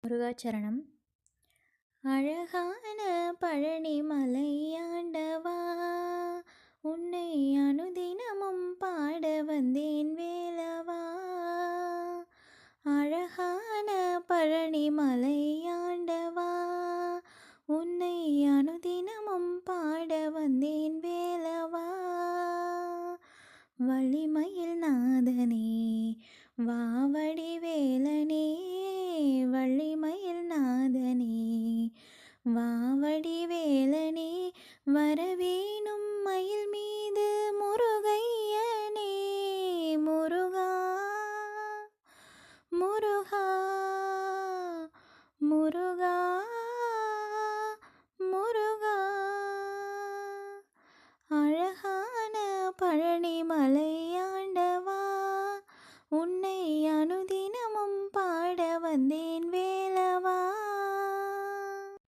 முருகாச்சரணம். அழகான பழனி மலையாண்டவா, உன்னை அனுதினமும் பாட வந்தேன் வேலவா. அழகான பழனி மலையாண்டவா, உன்னை அனுதினமும் பாட வந்தேன் வேலவா. வள்ளிமயில் நாதனே வாவடி வேலனே, வள்ளிமயில் நாதனே வாவடி வேலனே, வரவேணும் மயில் மீது முருகையனே. முருகா முருகா முருகா முருகா. அழகான பழனி